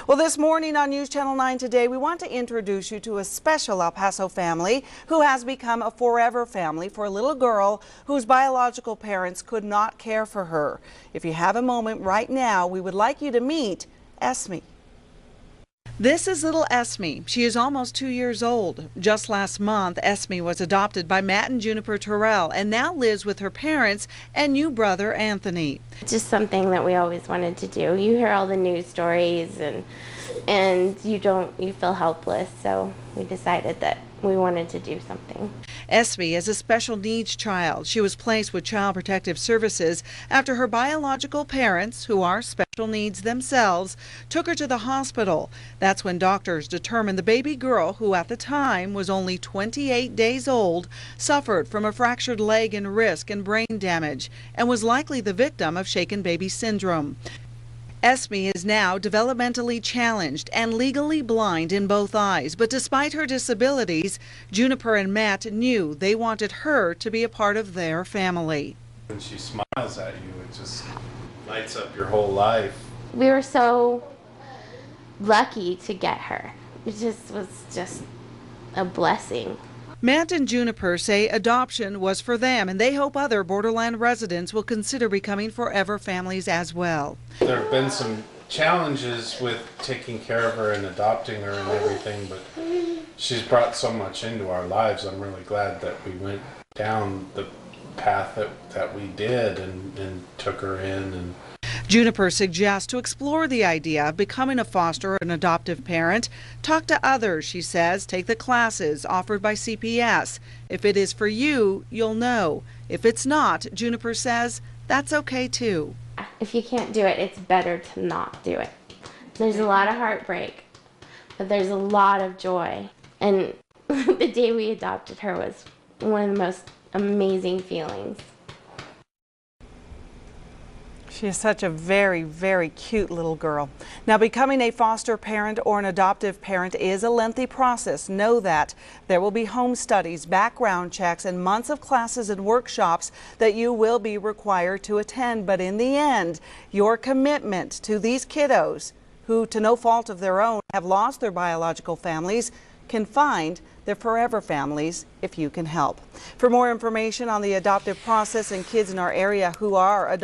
Well, this morning on News Channel 9 Today, we want to introduce you to a special El Paso family who has become a forever family for a little girl whose biological parents could not care for her. If you have a moment right now, we would like you to meet Esme. This is little Esme. She is almost 2 years old. Just last month, Esme was adopted by Matt and Juniper Terrell and now lives with her parents and new brother Anthony. Just something that we always wanted to do. You hear all the news stories and you feel helpless, so we decided that we wanted to do something. Esme is a special needs child. She was placed with Child Protective Services after her biological parents, who are special needs themselves, took her to the hospital. That's when doctors determined the baby girl, who at the time was only 28 days old, suffered from a fractured leg and wrist and brain damage and was likely the victim of shaken baby syndrome. Esme is now developmentally challenged and legally blind in both eyes, but despite her disabilities, Juniper and Matt knew they wanted her to be a part of their family. When she smiles at you, it just lights up your whole life. We were so lucky to get her. It was just a blessing. Matt and Juniper say adoption was for them, and they hope other borderland residents will consider becoming forever families as well. There have been some challenges with taking care of her and adopting her and everything, but she's brought so much into our lives. I'm really glad that we went down the path that we did and took her in. And Juniper suggests to explore the idea of becoming a foster or an adoptive parent. Talk to others, she says. Take the classes offered by CPS. If it is for you, you'll know. If it's not, Juniper says, that's okay too. If you can't do it, it's better to not do it. There's a lot of heartbreak, but there's a lot of joy. And the day we adopted her was one of the most amazing feelings. She is such a very, very cute little girl. Now, becoming a foster parent or an adoptive parent is a lengthy process. Know that. There will be home studies, background checks, and months of classes and workshops that you will be required to attend. But in the end, your commitment to these kiddos who, to no fault of their own, have lost their biological families can find their forever families if you can help. For more information on the adoptive process and kids in our area who are adopted,